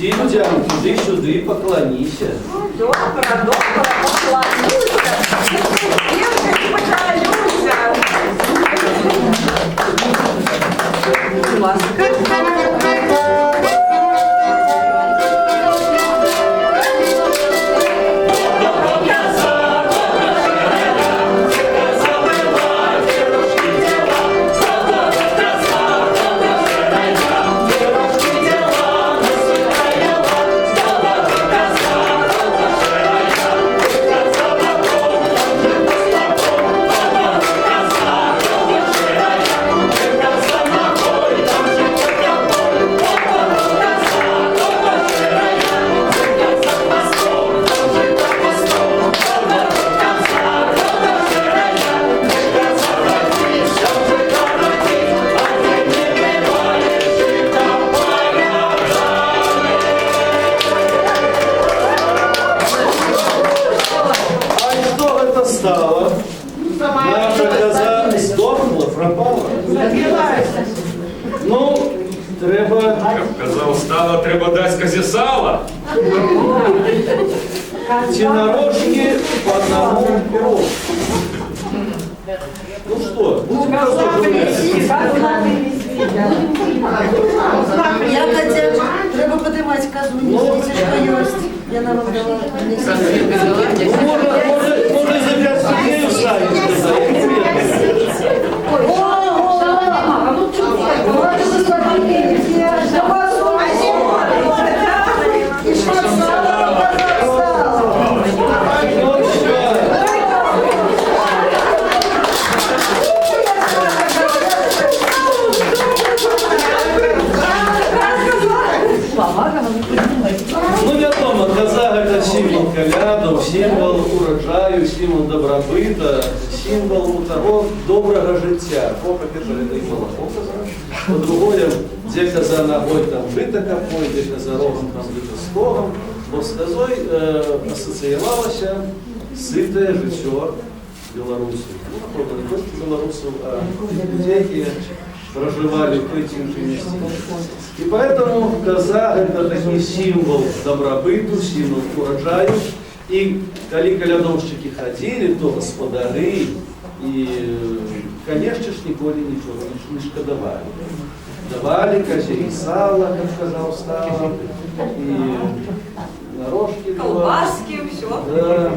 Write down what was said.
Іди, людям, туди-сюди, поклоніся. Добре, поклонюся. Дівчинки, поклонюся. Будь ласка. Стало. Наша коза здохла, пропала. Ну, треба... Коза устала, треба дать козе сало. Единорожки по одному перу. Ну что, будем Я хотя треба подимати козу, не що есть. Я нам дала Може за 5 секунд ставить. Ну, вядома, коза – это символ колядов, символ урожаю, символ добробыта, символ того доброго життя. По-перше, это и молоко коза. По-другое, где коза ногой, там быта копой, где коза рогом, там быта стогом. Бо з козой асоціювалося сите життя білорусів. Ну, не тільки білорусів, а людей, які проживали в той тем же месте. И поэтому коза – это такой символ добробыту, символ урожаю. И когда колядовщики ходили, то господари, и, конечно ж, николи ничего не шкодовали. Давали козе и сало, как сказал Става, и на рожки. Колбаски, все. Да.